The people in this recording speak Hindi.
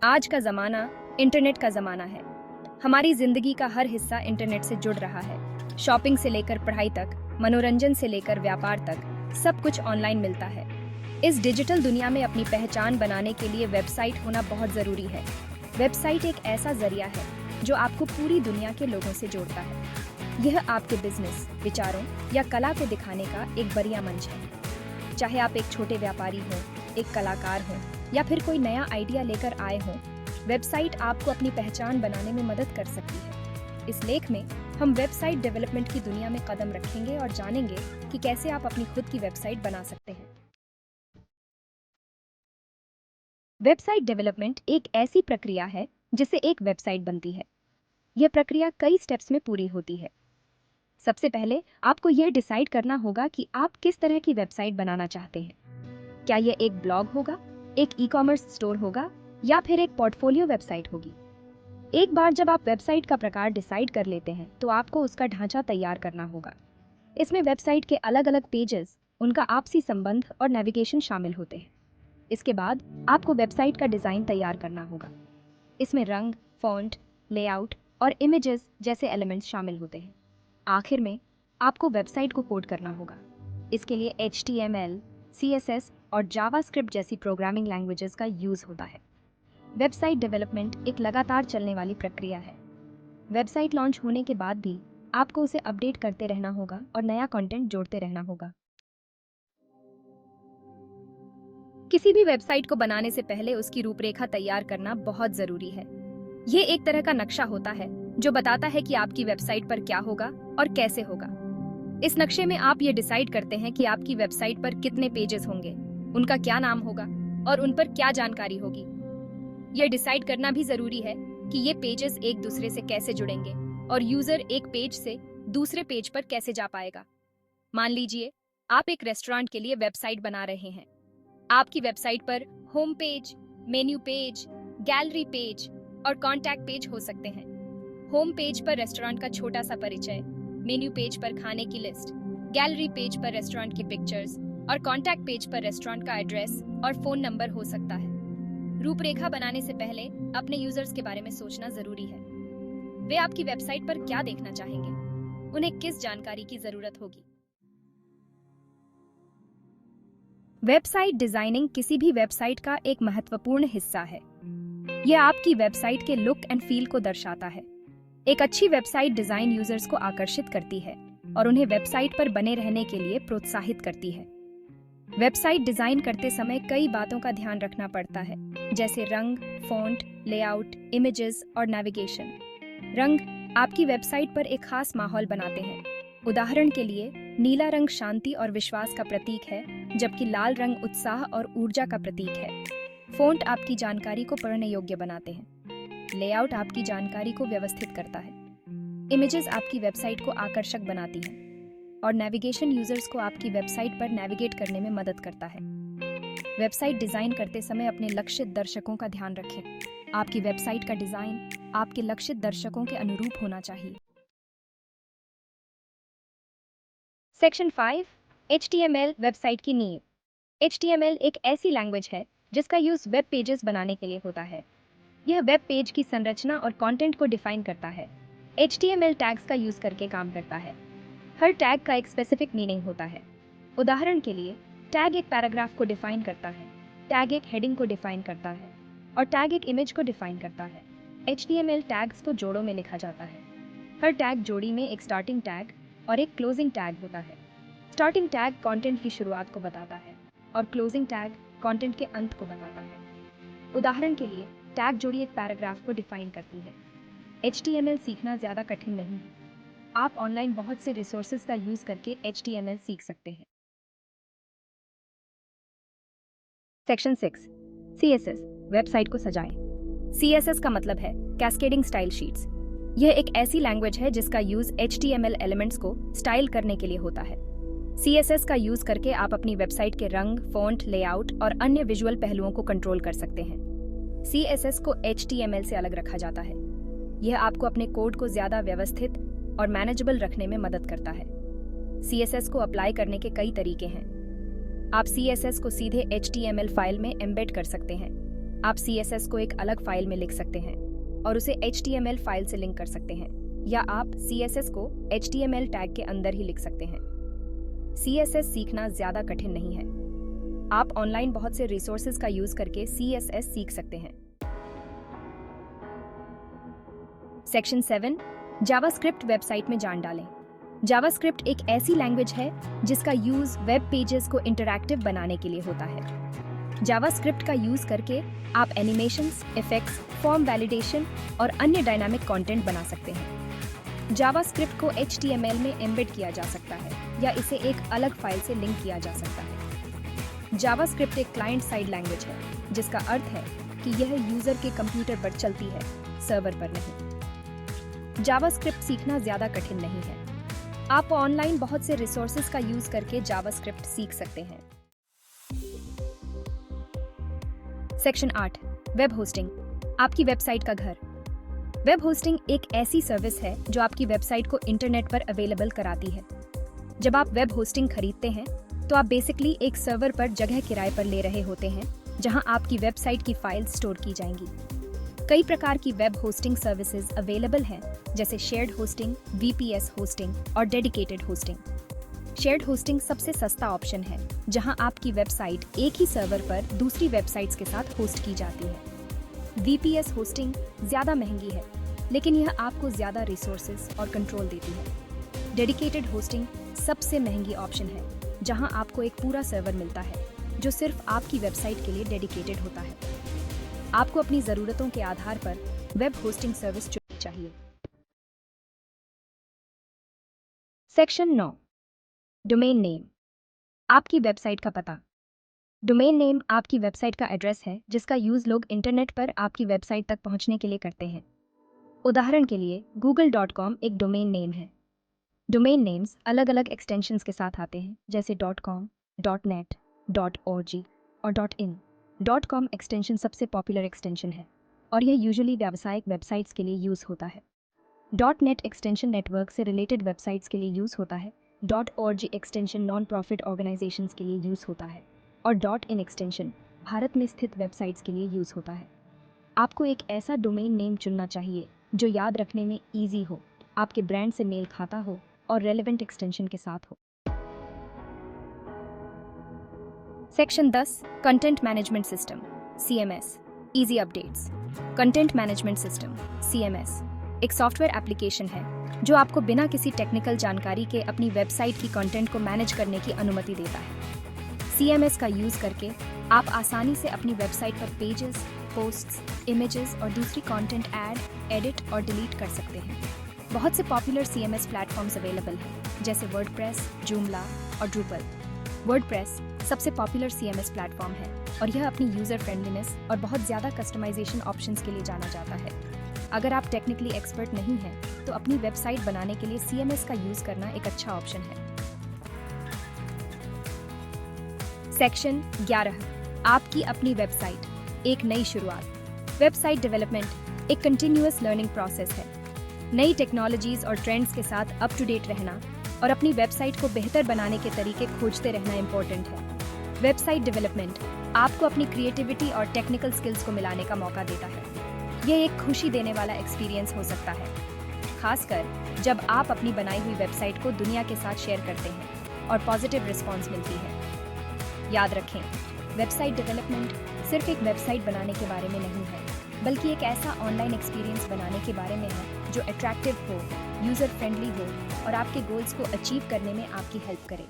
आज का ज़माना इंटरनेट का ज़माना है। हमारी ज़िंदगी का हर हिस्सा इंटरनेट से जुड़ रहा है। शॉपिंग से लेकर पढ़ाई तक, मनोरंजन से लेकर व्यापार तक, सब कुछ ऑनलाइन मिलता है। इस डिजिटल दुनिया में अपनी पहचान बनाने के लिए वेबसाइट होना बहुत ज़रूरी है। वेबसाइट एक ऐसा जरिया है जो आपको पूरी दुनिया के लोगों से जोड़ता है। यह आपके बिजनेस, विचारों या कला को दिखाने का एक बढ़िया मंच है। चाहे आप एक छोटे व्यापारी हो, एक कलाकार हो या फिर कोई नया आइडिया लेकर आए हों, वेबसाइट आपको अपनी पहचान बनाने में मदद कर सकती है। इस लेख में हम वेबसाइट डेवलपमेंट की दुनिया में कदम रखेंगे और जानेंगे कि कैसे आप अपनी खुद की वेबसाइट बना सकते हैं। वेबसाइट डेवलपमेंट एक ऐसी प्रक्रिया है जिससे एक वेबसाइट बनती है। यह प्रक्रिया कई स्टेप्स में पूरी होती है। सबसे पहले आपको यह डिसाइड करना होगा कि आप किस तरह की वेबसाइट बनाना चाहते हैं। क्या यह एक ब्लॉग होगा, एक ई-कॉमर्स स्टोर होगा या फिर एक पोर्टफोलियो वेबसाइट होगी। एक बार जब आप वेबसाइट का प्रकार डिसाइड कर लेते हैं तो आपको उसका ढांचा तैयार करना होगा। इसमें वेबसाइट के अलग अलग पेजेस, उनका आपसी संबंध और नेविगेशन शामिल होते हैं। इसके बाद आपको वेबसाइट का डिज़ाइन तैयार करना होगा। इसमें रंग, फॉन्ट, लेआउट और इमेजेस जैसे एलिमेंट्स शामिल होते हैं। आखिर में आपको वेबसाइट को कोड करना होगा। इसके लिए HTML, CSS और जावास्क्रिप्ट जैसी प्रोग्रामिंग लैंग्वेजेस का यूज़ होता है। वेबसाइट डेवलपमेंट एक लगातार चलने वाली प्रक्रिया है। वेबसाइट लॉन्च होने के बाद भी आपको उसे अपडेट करते रहना होगा और नया कंटेंट जोड़ते रहना होगा। किसी भी वेबसाइट को बनाने से पहले उसकी रूपरेखा तैयार करना बहुत जरूरी है। ये एक तरह का नक्शा होता है जो बताता है कि आपकी वेबसाइट पर क्या होगा और कैसे होगा। इस नक्शे में आप ये डिसाइड करते हैं कि आपकी वेबसाइट पर कितने पेजेस होंगे, उनका क्या नाम होगा और उन पर क्या जानकारी होगी। यह डिसाइड करना भी जरूरी है कि ये पेजेस एक दूसरे से कैसे जुड़ेंगे और यूजर एक पेज से दूसरे पेज पर कैसे जा पाएगा। मान लीजिए आप एक रेस्टोरेंट के लिए वेबसाइट बना रहे हैं। आपकी वेबसाइट पर home page, menu page, gallery page और कॉन्टैक्ट पेज हो सकते हैं। होम पेज पर रेस्टोरेंट का छोटा सा परिचय, मेन्यू पेज पर खाने की लिस्ट, गैलरी पेज पर रेस्टोरेंट के पिक्चर्स और कॉन्टैक्ट पेज पर रेस्टोरेंट का एड्रेस और फोन नंबर हो सकता है। रूपरेखा बनाने से पहले अपने यूजर्स के बारे में सोचना जरूरी है। वे आपकी वेबसाइट पर क्या देखना चाहेंगे, उन्हें किस जानकारी की जरूरत होगी। वेबसाइट डिजाइनिंग किसी भी वेबसाइट का एक महत्वपूर्ण हिस्सा है। यह आपकी वेबसाइट के लुक एंड फील को दर्शाता है। एक अच्छी वेबसाइट डिजाइन यूजर्स को आकर्षित करती है और उन्हें वेबसाइट पर बने रहने के लिए प्रोत्साहित करती है। वेबसाइट डिजाइन करते समय कई बातों का ध्यान रखना पड़ता है, जैसे रंग, फॉन्ट, लेआउट, इमेजेस और नेविगेशन। रंग आपकी वेबसाइट पर एक खास माहौल बनाते हैं। उदाहरण के लिए, नीला रंग शांति और विश्वास का प्रतीक है, जबकि लाल रंग उत्साह और ऊर्जा का प्रतीक है। फॉन्ट आपकी जानकारी को पढ़ने योग्य बनाते हैं। लेआउट आपकी जानकारी को व्यवस्थित करता है। इमेजेस आपकी वेबसाइट को आकर्षक बनाती हैं और नेविगेशन यूजर्स को आपकी वेबसाइट पर नेविगेट करने में मदद करता है। वेबसाइट डिजाइन करते समय अपने लक्षित दर्शकों का ध्यान रखें। आपकी वेबसाइट का डिजाइन आपके लक्षित दर्शकों के अनुरूप होना चाहिए। सेक्शन 5, HTML वेबसाइट की नींव। HTML एक ऐसी लैंग्वेज है जिसका यूज वेब पेजेस बनाने के लिए होता है। यह वेब पेज की संरचना और कंटेंट को डिफाइन करता है। HTML टैग्स का यूज करके काम करता है। हर टैग का एक स्पेसिफिक मीनिंग होता है। उदाहरण के लिए, टैग एक पैराग्राफ को डिफाइन करता है, टैग एक हेडिंग को डिफाइन करता है और टैग एक इमेज को डिफाइन करता है। HTML टैग्स को जोड़ों में लिखा जाता है। हर टैग जोड़ी में एक स्टार्टिंग टैग और एक क्लोजिंग टैग होता है। स्टार्टिंग टैग कंटेंट की शुरुआत को बताता है और क्लोजिंग टैग कंटेंट के अंत को बताता है। उदाहरण के लिए, टैग जोड़ी एक पैराग्राफ को डिफाइन करती है। HTML सीखना ज़्यादा कठिन नहीं है। आप ऑनलाइन बहुत से रिसोर्सेज का यूज करके HTML सीख सकते हैं। सेक्शन 6, CSS वेबसाइट को सजाएं। CSS का मतलब है कैस्केडिंग स्टाइल शीट्स। यह एक ऐसी लैंग्वेज है जिसका यूज HTML एलिमेंट्स को स्टाइल करने के लिए होता है। CSS का यूज करके आप अपनी वेबसाइट के रंग, फॉन्ट, लेआउट और अन्य विजुअल पहलुओं को कंट्रोल कर सकते हैं। CSS को HTML से अलग रखा जाता है। यह आपको अपने कोड को ज्यादा व्यवस्थित और मैनेजेबल रखने में मदद करता है। CSS को अप्लाई करने के कई तरीके हैं। आप CSS को सीधे HTML फाइल में एम्बेड कर सकते हैं। आप CSS को एक अलग फाइल में लिख सकते हैं और उसे HTML फाइल से लिंक कर सकते हैं, या आप CSS को HTML टैग के अंदर ही लिख सकते हैं। CSS सीखना ज्यादा कठिन नहीं है। आप ऑनलाइन बहुत से रिसोर्सेज का यूज करके CSS सीख सकते हैं। सेक्शन 7, जावास्क्रिप्ट वेबसाइट में जान डालें। जावास्क्रिप्ट एक ऐसी लैंग्वेज है जिसका यूज वेब पेजेस को इंटरैक्टिव बनाने के लिए होता है। जावास्क्रिप्ट का यूज करके आप एनिमेशंस, इफेक्ट्स, फॉर्म वैलिडेशन और अन्य डायनामिक कंटेंट बना सकते हैं। जावास्क्रिप्ट को HTML में एम्बेड किया जा सकता है या इसे एक अलग फाइल से लिंक किया जा सकता है। जावास्क्रिप्ट एक क्लाइंट साइड लैंग्वेज है, जिसका अर्थ है कि यह यूजर के कंप्यूटर पर चलती है, सर्वर पर नहीं। जावास्क्रिप्ट सीखना ज्यादा कठिन नहीं है। आप ऑनलाइन बहुत से रिसोर्सेज का यूज करके जावास्क्रिप्ट सीख सकते हैं। सेक्शन 8, वेब होस्टिंग, आपकी वेबसाइट का घर। वेब होस्टिंग एक ऐसी सर्विस है जो आपकी वेबसाइट को इंटरनेट पर अवेलेबल कराती है। जब आप वेब होस्टिंग खरीदते हैं तो आप बेसिकली एक सर्वर पर जगह किराए पर ले रहे होते हैं, जहां आपकी वेबसाइट की फाइल स्टोर की जाएंगी। कई प्रकार की वेब होस्टिंग सर्विसेज अवेलेबल हैं, जैसे शेयर्ड होस्टिंग, VPS होस्टिंग और डेडिकेटेड होस्टिंग। शेयर्ड होस्टिंग सबसे सस्ता ऑप्शन है, जहां आपकी वेबसाइट एक ही सर्वर पर दूसरी वेबसाइट्स के साथ होस्ट की जाती है। VPS होस्टिंग ज्यादा महंगी है, लेकिन यह आपको ज्यादा रिसोर्सेज और कंट्रोल देती है। डेडिकेटेड होस्टिंग सबसे महंगी ऑप्शन है, जहां आपको एक पूरा सर्वर मिलता है जो सिर्फ आपकी वेबसाइट के लिए डेडिकेटेड होता है। आपको अपनी जरूरतों के आधार पर वेब होस्टिंग सर्विस चुननी चाहिए। सेक्शन 9, डोमेन नेम, आपकी वेबसाइट का पता। डोमेन नेम आपकी वेबसाइट का एड्रेस है जिसका यूज लोग इंटरनेट पर आपकी वेबसाइट तक पहुंचने के लिए करते हैं। उदाहरण के लिए google.com एक डोमेन नेम है। डोमेन नेम्स अलग अलग एक्सटेंशंस के साथ आते हैं, जैसे .com, .net, .org और .in। .com एक्सटेंशन सबसे पॉपुलर एक्सटेंशन है और यह यूजुअली व्यावसायिक वेबसाइट्स के लिए यूज होता है। .net एक्सटेंशन नेटवर्क से रिलेटेड वेबसाइट्स के लिए यूज होता है। .org extension non profit organisations के लिए यूज होता है और .in एक्सटेंशन भारत में स्थित वेबसाइट्स के लिए यूज होता है। आपको एक ऐसा डोमेन नेम चुनना चाहिए जो याद रखने में ईजी हो, आपके ब्रांड से मेल खाता हो और रेलेवेंट एक्सटेंशन के साथ हो। Section 10, content management system, CMS, easy updates. Content management system, CMS, एक सॉफ्टवेयर एप्लीकेशन है जो आपको बिना किसी टेक्निकल जानकारी के अपनी वेबसाइट की कंटेंट को मैनेज करने की अनुमति देता है। CMS का यूज करके आप आसानी से अपनी वेबसाइट पर पेजेस, पोस्ट्स, इमेजेस और दूसरी कंटेंट ऐड, एडिट और डिलीट कर सकते हैं। बहुत से पॉपुलर CMS प्लेटफॉर्म्स अवेलेबल हैं, जैसे वर्डप्रेस, जूमला और ड्रूपल। वर्डप्रेस सबसे पॉपुलर CMS प्लेटफॉर्म है और यह अपनी यूजर फ्रेंडलीनेस और बहुत ज़्यादा कस्टमाइजेशन ऑप्शंस के लिए जाना जाता है। अगर आप टेक्निकली एक्सपर्ट नहीं हैं, तो अपनी वेबसाइट बनाने के लिए CMS का यूज करना एक अच्छा ऑप्शन है। सेक्शन 11, आपकी अपनी वेबसाइट, एक नई शुरुआत। वेबसाइट डेवलपमेंट एक कंटिन्यूअस लर्निंग प्रोसेस है। नई टेक्नोलॉजीज और ट्रेंड्स के साथ अप टू डेट रहना और अपनी वेबसाइट को बेहतर बनाने के तरीके खोजते रहना इम्पोर्टेंट है। वेबसाइट डेवलपमेंट आपको अपनी क्रिएटिविटी और टेक्निकल स्किल्स को मिलाने का मौका देता है। यह एक खुशी देने वाला एक्सपीरियंस हो सकता है, खासकर जब आप अपनी बनाई हुई वेबसाइट को दुनिया के साथ शेयर करते हैं और पॉजिटिव रिस्पॉन्स मिलती है। याद रखें, वेबसाइट डेवलपमेंट सिर्फ एक वेबसाइट बनाने के बारे में नहीं है, बल्कि एक ऐसा ऑनलाइन एक्सपीरियंस बनाने के बारे में है जो अट्रैक्टिव हो, यूजर फ्रेंडली हो और आपके गोल्स को अचीव करने में आपकी हेल्प करे।